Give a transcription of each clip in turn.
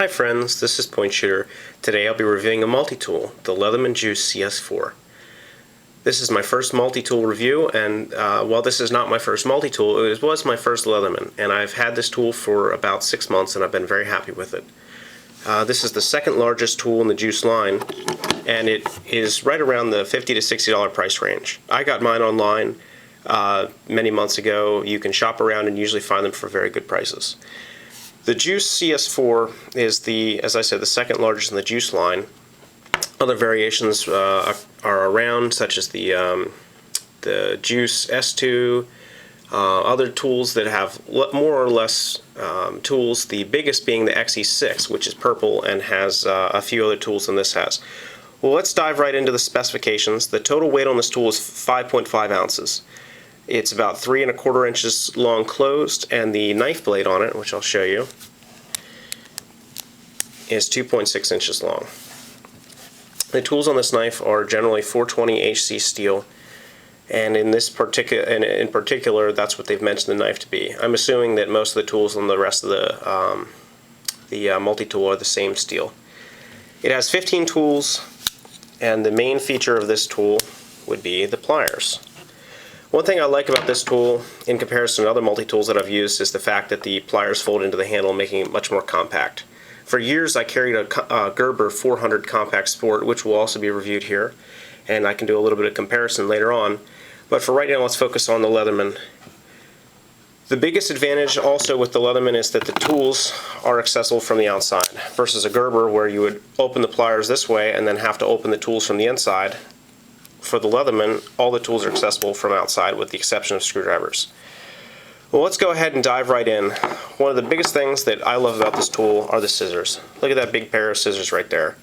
Hi friends, this is Point Shooter. Today I'll be reviewing a multi-tool, the Leatherman Juice CS4. This is my first multi-tool review, and while this is not my first multi-tool, it was my first Leatherman, and I've had this tool for about 6 months and I've been very happy with it. This is the second largest tool in the Juice line, and it is right around the $50 to $60 price range. I got mine online many months ago. You can shop around and usually find them for very good prices. The Juice CS4 is as I said, the second largest in the Juice line. Other variations are around, such as the Juice S2, other tools that have more or less tools, the biggest being the XE6, which is purple and has a few other tools than this has. Well, let's dive right into the specifications. The total weight on this tool is 5.5 ounces. It's about 3 1/4 inches long closed, and the knife blade on it, which I'll show you, is 2.6 inches long. The tools on this knife are generally 420 HC steel, and in particular, that's what they've mentioned the knife to be. I'm assuming that most of the tools on the rest of the multi-tool are the same steel. It has 15 tools, and the main feature of this tool would be the pliers. One thing I like about this tool, in comparison to other multi-tools that I've used, is the fact that the pliers fold into the handle, making it much more compact. For years I carried a Gerber 400 Compact Sport, which will also be reviewed here, and I can do a little bit of comparison later on. But for right now, let's focus on the Leatherman. The biggest advantage also with the Leatherman is that the tools are accessible from the outside, versus a Gerber where you would open the pliers this way and then have to open the tools from the inside. For the Leatherman, all the tools are accessible from outside with the exception of screwdrivers. Well, let's go ahead and dive right in. One of the biggest things that I love about this tool are the scissors. Look at that big pair of scissors right there.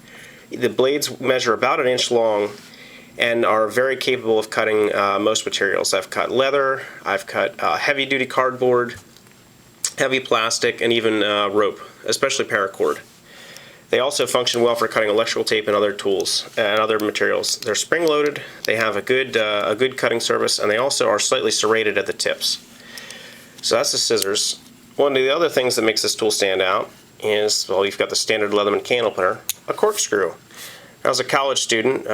The blades measure about 1 inch long and are very capable of cutting most materials. I've cut leather, I've cut heavy-duty cardboard, heavy plastic, and even rope, especially paracord. They also function well for cutting electrical tape and other tools and other materials. They're spring-loaded, they have a good cutting surface, and they also are slightly serrated at the tips. So that's the scissors. One of the other things that makes this tool stand out is, well, you've got the standard Leatherman can opener, a corkscrew. As a college student,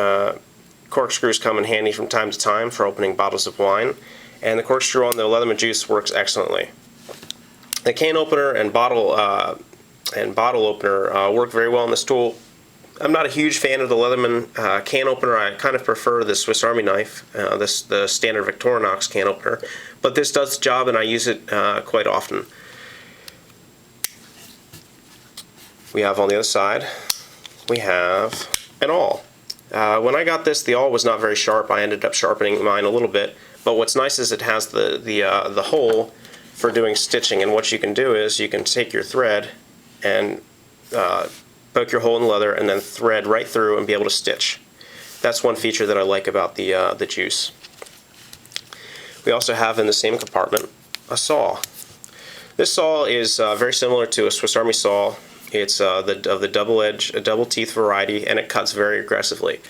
corkscrews come in handy from time to time for opening bottles of wine, and the corkscrew on the Leatherman Juice works excellently. The can opener and bottle opener work very well on this tool. I'm not a huge fan of the Leatherman can opener. I kind of prefer the Swiss Army knife, the standard Victorinox can opener, but this does the job and I use it quite often. We have on the other side, we have an awl. When I got this, the awl was not very sharp. I ended up sharpening mine a little bit, but what's nice is it has the hole for doing stitching, and what you can do is you can take your thread and poke your hole in the leather and then thread right through and be able to stitch. That's one feature that I like about the Juice. We also have in the same compartment a saw. This saw is very similar to a Swiss Army saw. It's of the double teeth variety, and it cuts very aggressively.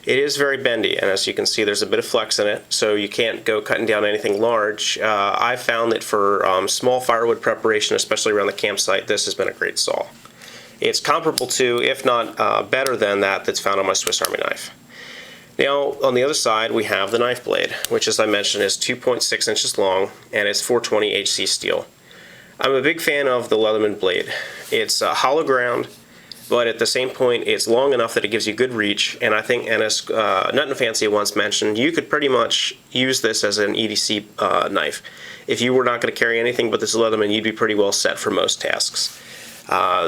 It is very bendy, and as you can see, there's a bit of flex in it, so you can't go cutting down anything large. I've found that for small firewood preparation, especially around the campsite, this has been a great saw. It's comparable to, if not better than, that's found on my Swiss Army knife. Now, on the other side, we have the knife blade, which, as I mentioned, is 2.6 inches long, and it's 420 HC steel. I'm a big fan of the Leatherman blade. It's hollow ground, but at the same point it's long enough that it gives you good reach, and I think, and as Nut and Fancy once mentioned, you could pretty much use this as an EDC knife. If you were not going to carry anything but this Leatherman, you'd be pretty well set for most tasks.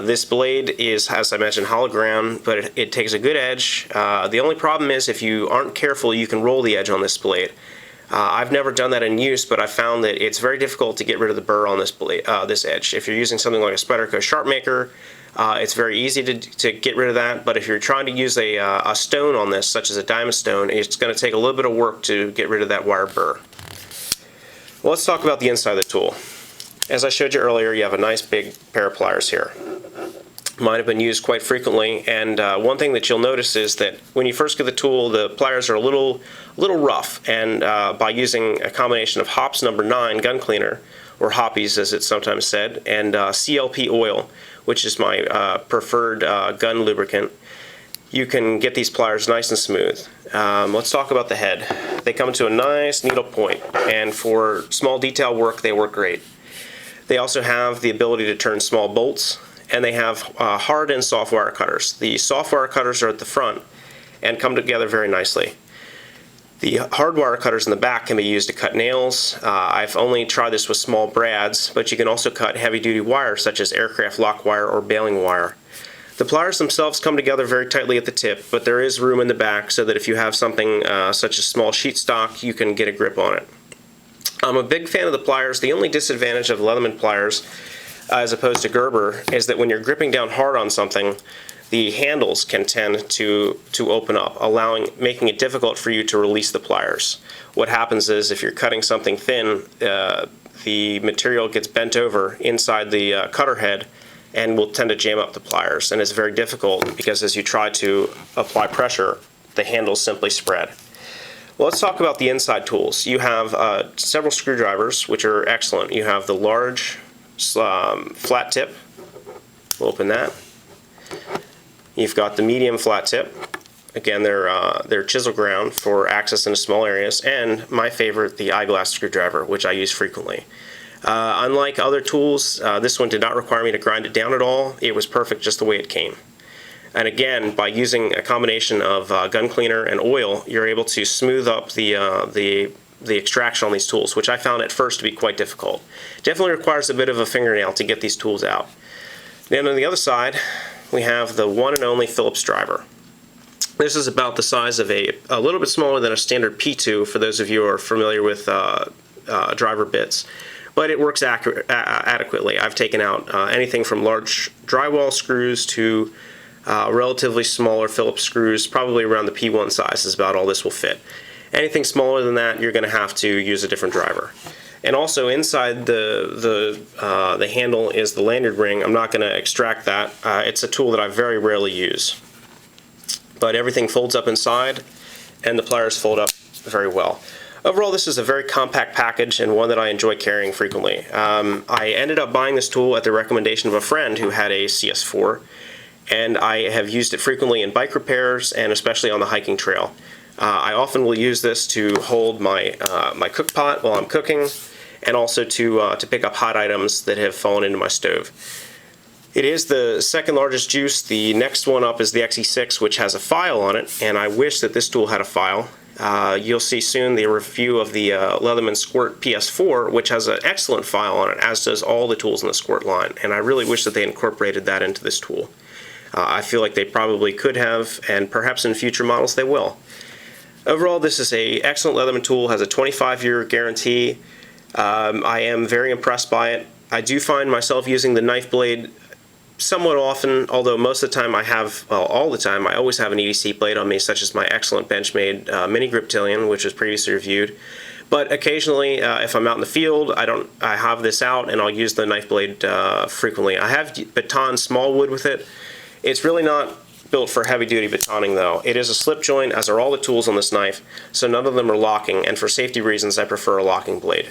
This blade is, as I mentioned, hollow ground, but it takes a good edge. The only problem is if you aren't careful, you can roll the edge on this blade. I've never done that in use, but I found that it's very difficult to get rid of the burr on this blade, this edge. If you're using something like a Spyderco Sharp Maker, it's very easy to get rid of that, but if you're trying to use a stone on this, such as a diamond stone, it's going to take a little bit of work to get rid of that wire burr. Well, let's talk about the inside of the tool. As I showed you earlier, you have a nice big pair of pliers here. Mine have been used quite frequently, and one thing that you'll notice is that when you first get the tool, the pliers are a little rough, and by using a combination of Hops No. 9 gun cleaner, or Hoppies as it's sometimes said, and CLP oil, which is my preferred gun lubricant, you can get these pliers nice and smooth. Let's talk about the head. They come to a nice needle point, and for small detail work they work great. They also have the ability to turn small bolts, and they have hard and soft wire cutters. The soft wire cutters are at the front and come together very nicely. The hard wire cutters in the back can be used to cut nails. I've only tried this with small brads, but you can also cut heavy duty wire such as aircraft lock wire or baling wire. The pliers themselves come together very tightly at the tip, but there is room in the back so that if you have something such as small sheet stock, you can get a grip on it. I'm a big fan of the pliers. The only disadvantage of Leatherman pliers, as opposed to Gerber, is that when you're gripping down hard on something, the handles can tend to open up, making it difficult for you to release the pliers. What happens is if you're cutting something thin, the material gets bent over inside the cutter head and will tend to jam up the pliers, and it's very difficult because as you try to apply pressure, the handles simply spread. Well, let's talk about the inside tools. You have several screwdrivers, which are excellent. You have the large flat tip. We'll open that. You've got the medium flat tip. Again, they're chisel ground for access into small areas, and my favorite, the eyeglass screwdriver, which I use frequently. Unlike other tools, this one did not require me to grind it down at all. It was perfect just the way it came. And again, by using a combination of gun cleaner and oil, you're able to smooth up the extraction on these tools, which I found at first to be quite difficult. Definitely requires a bit of a fingernail to get these tools out. Then on the other side, we have the one and only Phillips driver. This is about the size of a little bit smaller than a standard P2 for those of you who are familiar with driver bits, but it works adequately. I've taken out anything from large drywall screws to relatively smaller Phillips screws, probably around the P1 size is about all this will fit. Anything smaller than that, you're going to have to use a different driver. And also inside the handle is the lanyard ring. I'm not going to extract that. It's a tool that I very rarely use. But everything folds up inside, and the pliers fold up very well. Overall, this is a very compact package and one that I enjoy carrying frequently. I ended up buying this tool at the recommendation of a friend who had a CS4, and I have used it frequently in bike repairs and especially on the hiking trail. I often will use this to hold my cook pot while I'm cooking, and also to pick up hot items that have fallen into my stove. It is the second largest juice. The next one up is the XE6, which has a file on it, and I wish that this tool had a file. You'll see soon the review of the Leatherman Squirt PS4, which has an excellent file on it, as does all the tools in the Squirt line, and I really wish that they incorporated that into this tool. I feel like they probably could have, and perhaps in future models they will. Overall, this is an excellent Leatherman tool, has a 25-year guarantee. I am very impressed by it. I do find myself using the knife blade somewhat often, although most of the time I have, well, all the time, I always have an EDC blade on me, such as my excellent Benchmade mini Griptilian, which was previously reviewed. But occasionally, if I'm out in the field, I have this out and I'll use the knife blade frequently. I have baton small wood with it. It's really not built for heavy-duty batoning though. It is a slip joint, as are all the tools on this knife, so none of them are locking, and for safety reasons I prefer a locking blade.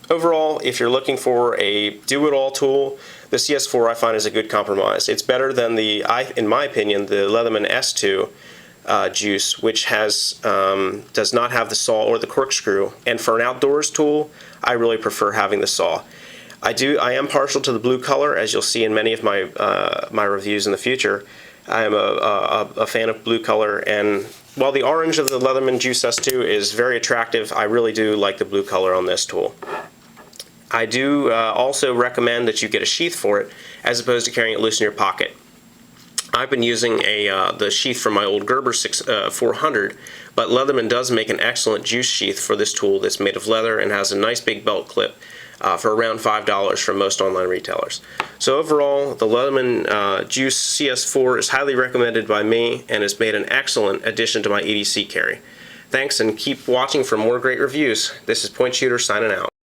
Overall, if you're looking for a do-it-all tool, the CS4 I find is a good compromise. It's better than in my opinion, the Leatherman S2 juice, which does not have the saw or the corkscrew, and for an outdoors tool, I really prefer having the saw. I am partial to the blue color, as you'll see in many of my my reviews in the future. I am a fan of blue color, and while the orange of the Leatherman Juice S2 is very attractive, I really do like the blue color on this tool. I do also recommend that you get a sheath for it, as opposed to carrying it loose in your pocket. I've been using the sheath from my old Gerber 400, but Leatherman does make an excellent juice sheath for this tool that's made of leather and has a nice big belt clip for around $5 from most online retailers. So overall, the Leatherman Juice CS4 is highly recommended by me and has made an excellent addition to my EDC carry. Thanks, and keep watching for more great reviews. This is Point Shooter signing out.